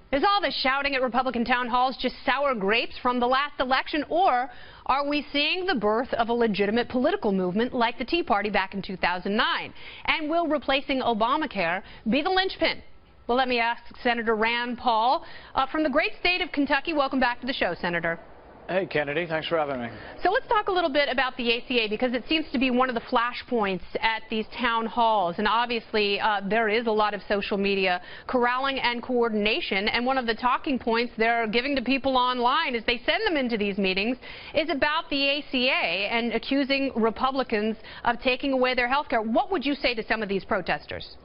Is all the shouting at Republican town halls just sour grapes from the last election, or are we seeing the birth of a legitimate political movement like the Tea Party back in 2009? And will replacing Obamacare be the linchpin? Well, let me ask Senator Rand Paul from the great state of Kentucky. Welcome back to the show, Senator. Hey, Kennedy. Thanks for having me. So let's talk a little bit about the ACA, because it seems to be one of the flashpoints at these town halls. And obviously, there is a lot of social media corralling and coordination. And one of the talking points they're giving to people online as they send them into these meetings is about the ACA and accusing Republicans of taking away their health care. What would you say to some of these protesters?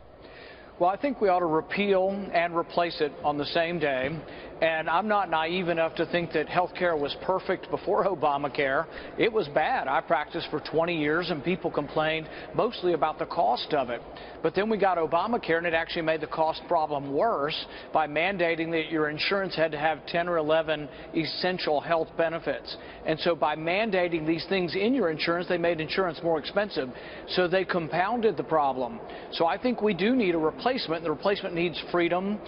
Well, I think we ought to repeal and replace it on the same day. And I'm not naive enough to think that health care was perfect before Obamacare. It was bad. I practiced for 20 years, and people complained mostly about the cost of it. But then we got Obamacare, and it actually made the cost problem worse by mandating that your insurance had to have 10 or 11 essential health benefits. And so by mandating these things in your insurance, they made insurance more expensive. So they compounded the problem. So I think we do need a replacement, and the replacement needs freedom,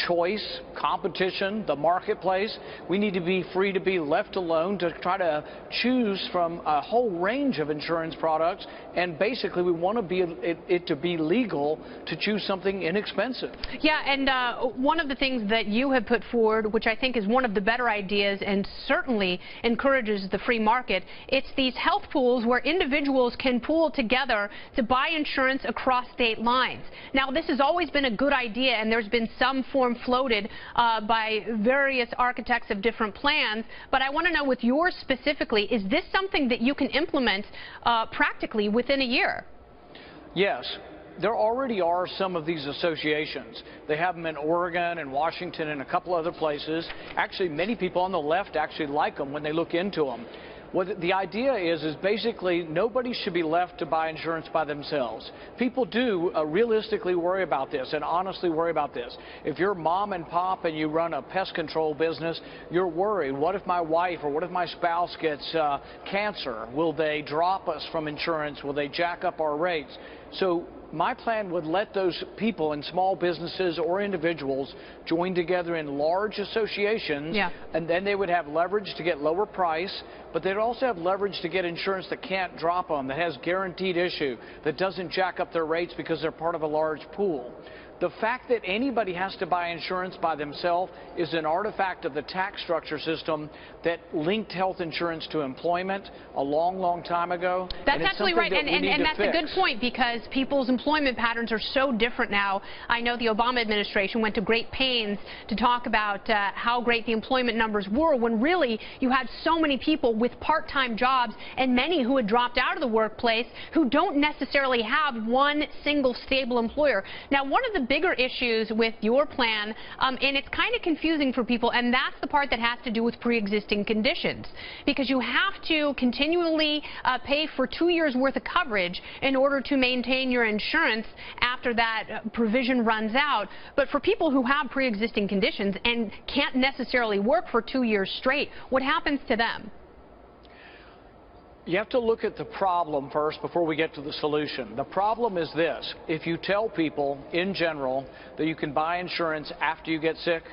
choice, competition, the marketplace. We need to be free to be left alone to try to choose from a whole range of insurance products, and basically we want it to be legal to choose something inexpensive. Yeah, and one of the things that you have put forward, which I think is one of the better ideas and certainly encourages the free market, it's these health pools where individuals can pool together to buy insurance across state lines. Now, this has always been a good idea, and there's been some form floated by various architects of different plans, but I want to know with yours specifically, is this something that you can implement practically within a year? Yes. There already are some of these associations. They have them in Oregon and Washington and a couple other places. Actually, many people on the left actually like them when they look into them. What the idea is basically nobody should be left to buy insurance by themselves. People do realistically worry about this and honestly worry about this. If you're mom and pop and you run a pest control business, you're worried. What if my wife or what if my spouse gets cancer? Will they drop us from insurance? Will they jack up our rates? So my plan would let those people in small businesses or individuals join together in large associations, and then they would have leverage to get lower price, but they'd also have leverage to get insurance that can't drop them, that has guaranteed issue, that doesn't jack up their rates because they're part of a large pool. The fact that anybody has to buy insurance by themselves is an artifact of the tax structure system that linked health insurance to employment a long, long time ago. That's absolutely right, and that's a good point, because people's employment patterns are so different now. I know the Obama administration went to great pains to talk about how great the employment numbers were, when really you had so many people with part-time jobs and many who had dropped out of the workplace who don't necessarily have one single stable employer. Now, one of the bigger issues with your plan, and it's kind of confusing for people, and that's the part that has to do with pre-existing conditions, because you have to continually pay for 2 years worth of coverage in order to maintain your insurance after that provision runs out. But for people who have pre-existing conditions and can't necessarily work for 2 years straight, what happens to them? You have to look at the problem first before we get to the solution. The problem is this: if you tell people in general that you can buy insurance after you get sick,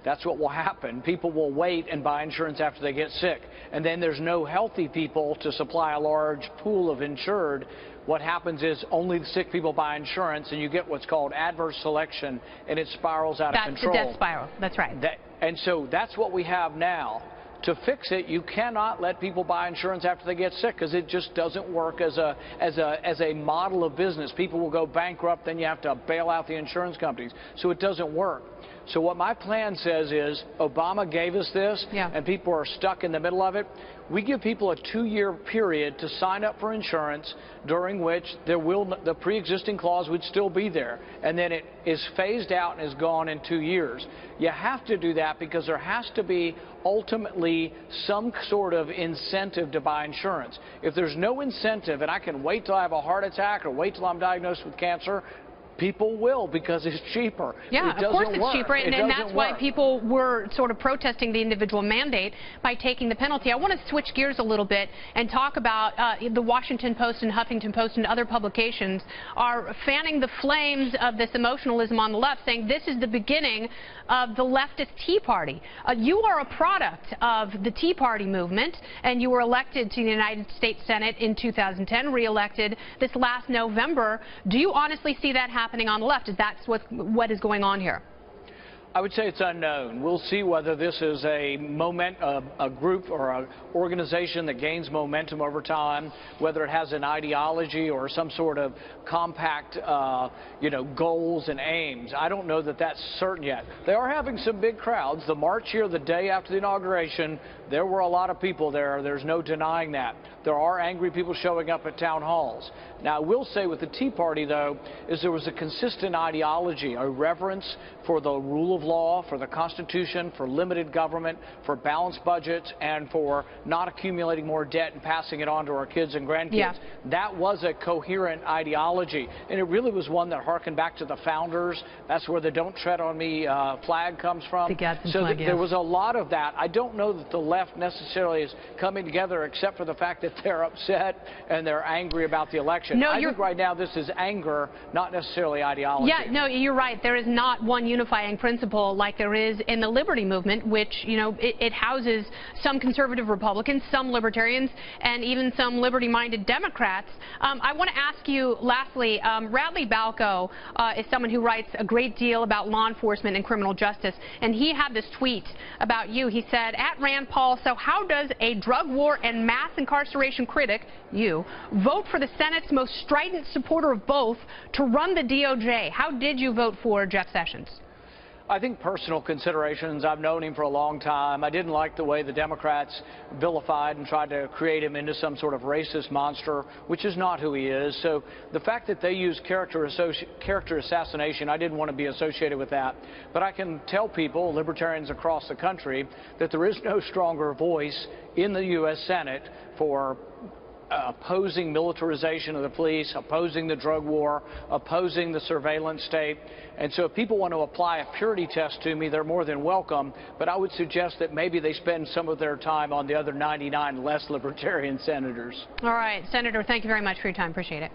that's what will happen. People will wait and buy insurance after they get sick. And then there's no healthy people to supply a large pool of insured. What happens is only the sick people buy insurance, and you get what's called adverse selection, and it spirals out of control. That's the death spiral. That's right. And so that's what we have now. To fix it, you cannot let people buy insurance after they get sick, because it just doesn't work as a model of business. People will go bankrupt, then you have to bail out the insurance companies. So it doesn't work. So what my plan says is, Obama gave us this, and people are stuck in the middle of it. We give people a 2-year period to sign up for insurance, during which the pre-existing clause would still be there, and then it is phased out and is gone in 2 years. You have to do that because there has to be ultimately some sort of incentive to buy insurance. If there's no incentive, and I can wait till I have a heart attack or wait till I'm diagnosed with cancer, People will, because it's cheaper. Yeah, of course it's cheaper, and that's why work. people were sort of protesting the individual mandate by taking the penalty. I want to switch gears a little bit and talk about the Washington Post and Huffington Post and other publications are fanning the flames of this emotionalism on the left, saying this is the beginning of the leftist Tea Party. You are a product of the Tea Party movement, and you were elected to the United States Senate in 2010, re-elected this last November. Do you honestly see that happening on the left? Is that what is going on here? I would say it's unknown. We'll see whether this is a group or an organization that gains momentum over time, whether it has an ideology or some sort of compact, goals and aims. I don't know that that's certain yet. They are having some big crowds. The march here, the day after the inauguration, there were a lot of people there. There's no denying that. There are angry people showing up at town halls. Now, I will say with the Tea Party, though, is there was a consistent ideology, a reverence for the rule of law, for the Constitution, for limited government, for balanced budgets, and for not accumulating more debt and passing it on to our kids and grandkids. Yeah. That was a coherent ideology, and it really was one that harkened back to the founders. That's where the "Don't Tread on Me" flag comes from. So there was a lot of that. I don't know that the left necessarily is coming together, except for the fact that they're upset and they're angry about the election. No, I think right now this is anger, not necessarily ideology. Yeah, no, you're right. There is not one unifying principle like there is in the liberty movement, which, it houses some conservative Republicans, some libertarians, and even some liberty-minded Democrats. I want to ask you, lastly, Radley Balco is someone who writes a great deal about law enforcement and criminal justice, and he had this tweet about you. He said, at Rand Paul, so how does a drug war and mass incarceration critic, you, vote for the Senate's most strident supporter of both to run the DOJ? How did you vote for Jeff Sessions? I think personal considerations. I've known him for a long time. I didn't like the way the Democrats vilified and tried to create him into some sort of racist monster, which is not who he is. So the fact that they use character assassination, I didn't want to be associated with that. But I can tell people, libertarians across the country, that there is no stronger voice in the U.S. Senate for opposing militarization of the police, opposing the drug war, opposing the surveillance state. And so if people want to apply a purity test to me, they're more than welcome. But I would suggest that maybe they spend some of their time on the other 99 less libertarian senators. All right, Senator, thank you very much for your time. Appreciate it.